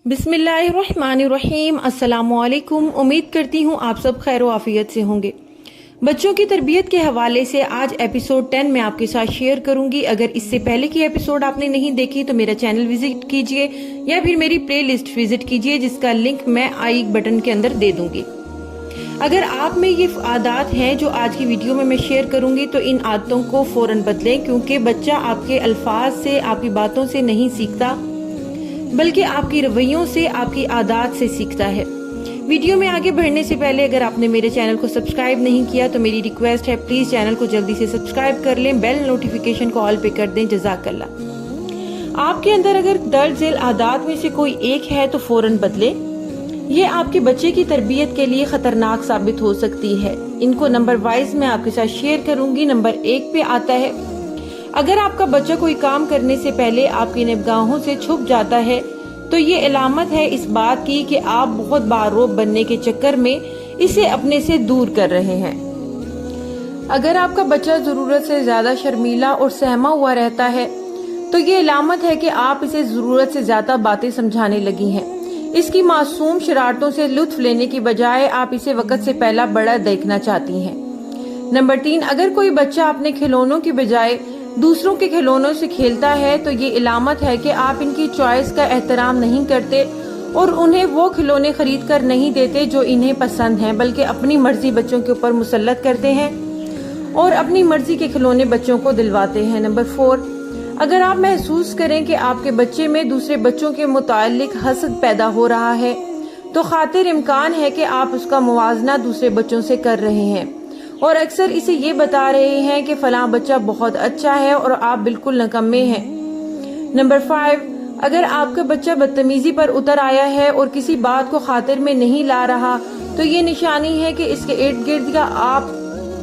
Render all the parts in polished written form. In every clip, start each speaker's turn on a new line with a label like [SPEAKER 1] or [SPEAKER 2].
[SPEAKER 1] बिस्मिल्लाहिर्रहमानिर्रहीम। अस्सलामुअलैकुम। उम्मीद करती हूँ आप सब खैर व आफियत से होंगे। बच्चों की तरबियत के हवाले से आज एपिसोड 10 मैं आपके साथ शेयर करूंगी। अगर इससे पहले की एपिसोड आपने नहीं देखी तो मेरा चैनल विजिट कीजिए या फिर मेरी प्ले लिस्ट विजिट कीजिए, जिसका लिंक मैं आई बटन के अंदर दे दूंगी। अगर आप में ये आदत हैं जो आज की वीडियो में मैं शेयर करूंगी तो इन आदतों को फौरन बदलें, क्योंकि बच्चा आपके अल्फाज से, आपकी बातों से नहीं सीखता बल्कि आपकी रवैयों से, आपकी आदत से सीखता है। वीडियो में आगे बढ़ने से पहले अगर आपने मेरे चैनल को सब्सक्राइब नहीं किया तो मेरी रिक्वेस्ट है, प्लीज चैनल को जल्दी से सब्सक्राइब कर लें, बेल नोटिफिकेशन को ऑल पे कर दें। जज़ाकल्लाह। आपके अंदर अगर दर्ज झेल आदत में से कोई एक है तो फौरन बदले। ये आपके बच्चे की तरबियत के लिए खतरनाक साबित हो सकती है। इनको नंबर वाइज मैं आपके साथ शेयर करूंगी। नंबर 1 पे आता है, अगर आपका बच्चा कोई काम करने से पहले आपकी निगाहों से छुप जाता है तो ये अलामत है इस बात की कि आप बहुत बारोब बनने के चक्कर में इसे अपने से दूर कर रहे हैं। अगर आपका बच्चा जरूरत से ज्यादा शर्मीला और सहमा हुआ रहता है तो ये अलामत है कि आप इसे जरूरत से ज्यादा बातें समझाने लगी हैं। इसकी मासूम शरारतों से लुत्फ लेने की बजाय आप इसे वक्त से पहला बड़ा देखना चाहती हैं। नंबर 3, अगर कोई बच्चा अपने खिलौनों की बजाय दूसरों के खिलौनों से खेलता है तो ये इलामत है कि आप इनकी चॉइस का एहतराम नहीं करते और उन्हें वो खिलौने खरीद कर नहीं देते जो इन्हें पसंद हैं, बल्कि अपनी मर्जी बच्चों के ऊपर मुसल्लत करते हैं और अपनी मर्जी के खिलौने बच्चों को दिलवाते हैं। नंबर 4, अगर आप महसूस करें कि आपके बच्चे में दूसरे बच्चों के मुतालिक हसद पैदा हो रहा है तो खातिर इम्कान है कि आप उसका मुवाजना दूसरे बच्चों से कर रहे हैं और अक्सर इसे ये बता रहे हैं कि फलां बच्चा बहुत अच्छा है और आप बिल्कुल नकम्मे हैं। नंबर 5, अगर आपका बच्चा बदतमीजी पर उतर आया है और किसी बात को खातिर में नहीं ला रहा तो ये निशानी है कि इसके इर्द गिर्द या आप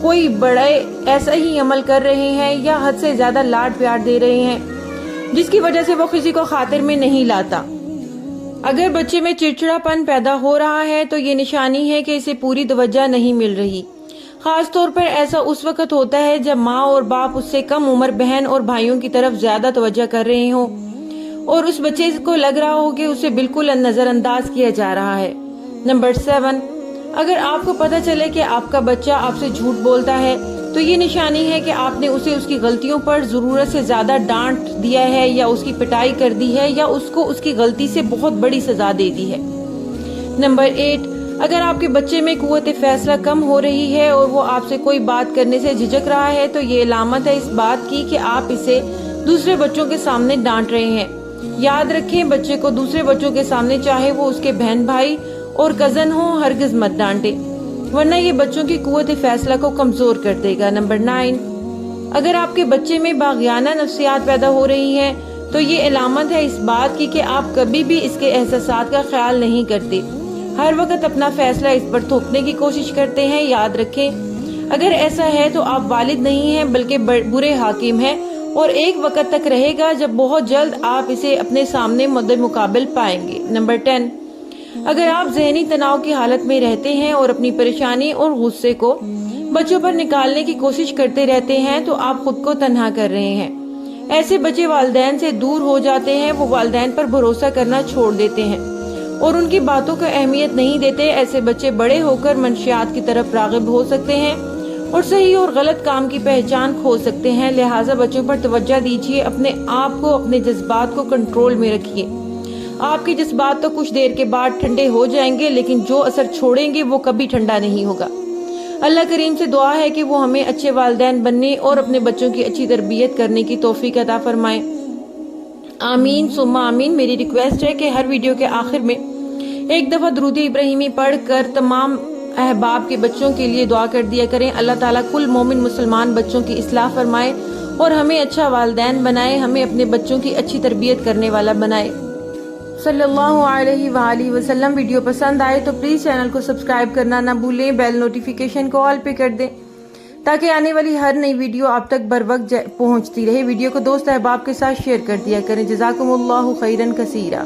[SPEAKER 1] कोई बड़े ऐसा ही अमल कर रहे हैं या हद से ज्यादा लाड प्यार दे रहे हैं जिसकी वजह से वो किसी को खातिर में नहीं लाता। अगर बच्चे में चिड़चिड़ापन पैदा हो रहा है तो ये निशानी है कि इसे पूरी तवज्जो नहीं मिल रही। खास तौर पर ऐसा उस वक्त होता है जब माँ और बाप उससे कम उम्र बहन और भाइयों की तरफ ज्यादा तवज्जो कर रहे हो और उस बच्चे को लग रहा हो कि उसे बिल्कुल नजरअंदाज किया जा रहा है। नंबर 7, अगर आपको पता चले कि आपका बच्चा आपसे झूठ बोलता है तो ये निशानी है कि आपने उसे उसकी गलतियों पर जरूरत से ज्यादा डांट दिया है या उसकी पिटाई कर दी है या उसको उसकी गलती से बहुत बड़ी सजा दे दी है। नंबर 8, अगर आपके बच्चे में कुव्वत फैसला कम हो रही है और वो आपसे कोई बात करने से झिझक रहा है तो ये अलामत है इस बात की कि आप इसे दूसरे बच्चों के सामने डांट रहे हैं। याद रखें, बच्चे को दूसरे बच्चों के सामने चाहे वो उसके बहन भाई और कजन हो हरगिज मत डांटे, वरना ये बच्चों की कुव्वत फैसला को कमजोर कर देगा। नंबर 9, अगर आपके बच्चे में बागियाना नफ्सियात पैदा हो रही है तो ये अलामत है इस बात की कि आप कभी भी इसके एहसासात का ख्याल नहीं करते, हर वक्त अपना फैसला इस पर थोपने की कोशिश करते हैं। याद रखें, अगर ऐसा है तो आप वालिद नहीं हैं बल्कि बुरे हाकिम हैं और एक वक्त तक रहेगा जब बहुत जल्द आप इसे अपने सामने मद्दे मुकाबिल पाएंगे। नंबर 10, अगर आप ज़हनी तनाव की हालत में रहते हैं और अपनी परेशानी और गुस्से को बच्चों पर निकालने की कोशिश करते रहते हैं तो आप खुद को तन्हा कर रहे हैं। ऐसे बच्चे वालिदैन से दूर हो जाते हैं, वो वालिदैन पर भरोसा करना छोड़ देते हैं और उनकी बातों को अहमियत नहीं देते। ऐसे बच्चे बड़े होकर मंशियात की तरफ राग़िब हो सकते हैं और सही और गलत काम की पहचान खो सकते हैं। लिहाजा बच्चों पर तवज्जो दीजिए, अपने आप को, अपने जज्बात को कंट्रोल में रखिए। आपके जज्बात तो कुछ देर के बाद ठंडे हो जाएंगे लेकिन जो असर छोड़ेंगे वो कभी ठंडा नहीं होगा। अल्लाह करीम से दुआ है कि वो हमें अच्छे वालिदैन बनने और अपने बच्चों की अच्छी तरबियत करने की तौफीक अता फरमाए। आमीन सुम्मा आमीन। मेरी रिक्वेस्ट है कि हर वीडियो के आखिर में एक दफा दुरूद इब्राहिमी पढ़कर तमाम अहबाब के बच्चों के लिए दुआ कर दिया करें। अल्लाह ताला कुल मोमिन मुसलमान बच्चों की इस्लाह फरमाए और हमें अच्छा वालिदैन बनाए, हमें अपने बच्चों की अच्छी तरबियत करने वाला बनाए। सल्लल्लाहु अलैहि वआलिहि वसल्लम। वीडियो पसंद आए तो प्लीज चैनल को सब्सक्राइब करना ना भूलें, बेल नोटिफिकेशन को ऑल पे कर दें ताकि आने वाली हर नई वीडियो आप तक बर वक्त पहुंचती रहे। वीडियो को दोस्त अहबाब के साथ शेयर कर दिया करें। जज़ाकुमुल्लाहु खैरन कसीरा।